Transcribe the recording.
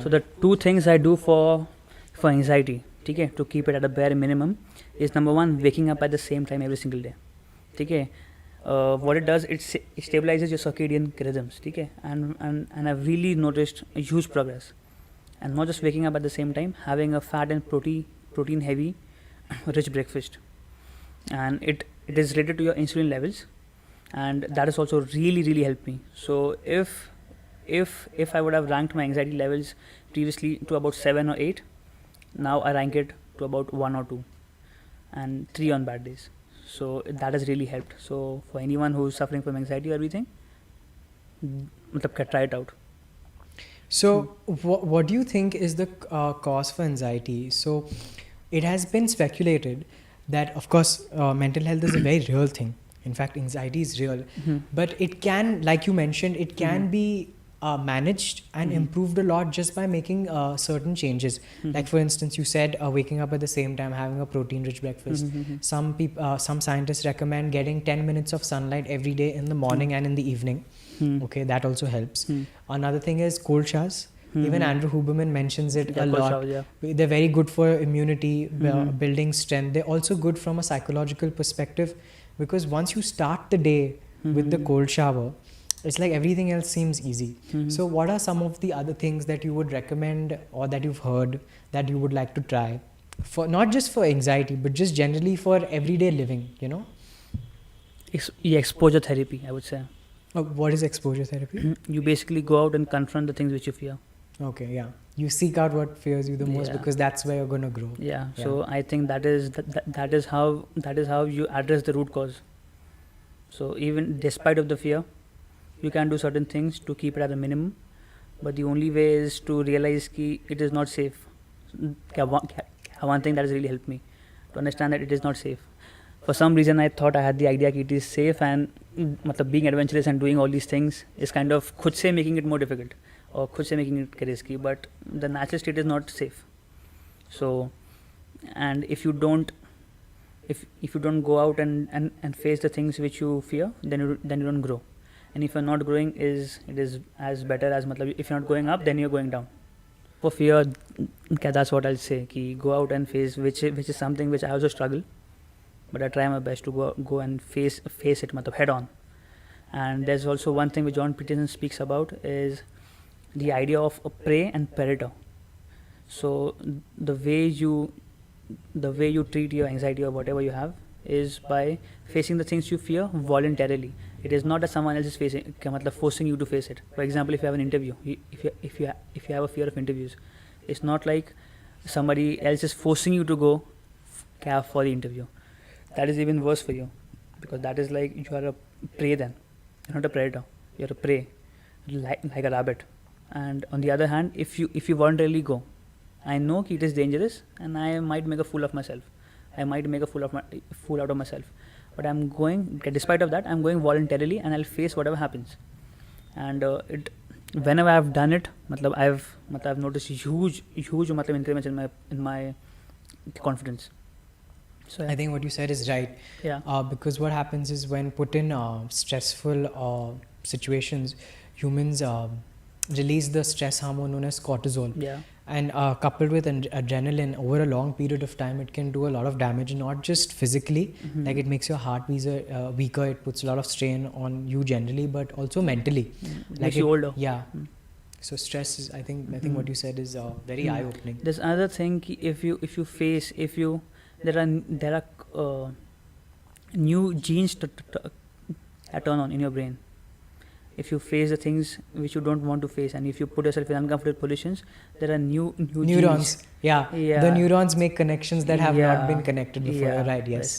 So the two things I do for anxiety, okay, to keep it at a bare minimum, is number one, waking up at the same time every single day. Okay, what it does, it stabilizes your circadian rhythms. Okay, and I've really noticed a huge progress. And not just waking up at the same time, having a fat and protein heavy, rich breakfast, and it is related to your insulin levels, and that has also really helped me. So if I would have ranked my anxiety levels previously to about 7 or 8, now I rank it to about 1 or 2 and 3 on bad days. So that has really helped. So for anyone who's suffering from anxiety or everything, try it out. So what do you think is the cause for anxiety? So it has been speculated that, of course, mental health is a very real thing. In fact, anxiety is real. But it can, like you mentioned, it can be managed and improved a lot just by making certain changes. Like, for instance, you said waking up at the same time, having a protein-rich breakfast. Some scientists recommend getting 10 minutes of sunlight every day in the morning and in the evening. Okay, that also helps. Another thing is cold showers. Even Andrew Huberman mentions it a lot. Showers, They're very good for immunity, building strength. They're also good from a psychological perspective, because once you start the day with the cold shower, it's like everything else seems easy. So what are some of the other things that you would recommend or that you've heard that you would like to try, for not just for anxiety but just generally for everyday living, you know? Exposure therapy, I would say. What is exposure therapy? You basically go out and confront the things which you fear. Okay, yeah. You seek out what fears you the most, because that's where you're going to grow. Yeah. So I think that is how you address the root cause. So even despite of the fear, you can do certain things to keep it at a minimum, but the only way is to realize that it is not safe. One thing that has really helped me to understand that it is not safe. For some reason, I thought I had the idea that it is safe, and being adventurous and doing all these things is kind of खुद से making it more difficult or खुद से making it risky. But the natural state is not safe. So, and if you don't go out and face the things which you fear, then you don't grow. And if you're not growing, it is as better as if you're not going up, then you're going down. For fear, that's what I'll say. Ki go out and face, which is something which I also struggle, but I try my best to go and face it, head on. And there's also one thing which John Peterson speaks about, is the idea of a prey and predator. So the way you treat your anxiety or whatever you have is by facing the things you fear voluntarily. It is not that someone else is forcing you to face it. For example, if you have an interview, if you have a fear of interviews, it's not like somebody else is forcing you to go for the interview. That is even worse for you, because that is like you are a prey then. You're not a predator. You're a prey, like a rabbit. And on the other hand, if you voluntarily go, I know it is dangerous and I might make a fool of myself. I might make a fool out of myself. But I'm going, despite of that, I'm going voluntarily, and I'll face whatever happens. And whenever I've done it, I've noticed huge increments in my confidence. So I think what you said is right. Yeah. Because what happens is, when put in stressful situations, humans release the stress hormone known as cortisol. Yeah. And coupled with adrenaline, over a long period of time, it can do a lot of damage, not just physically, like it makes your heart weaker, it puts a lot of strain on you generally, but also mentally. Makes you older. Yeah. So stress is, I think what you said is very eye-opening. There's another thing, there are new genes that turn on in your brain. If you face the things which you don't want to face, and if you put yourself in uncomfortable positions, there are new neurons. genes. Yeah. The neurons make connections that have not been connected before. Right. Yes.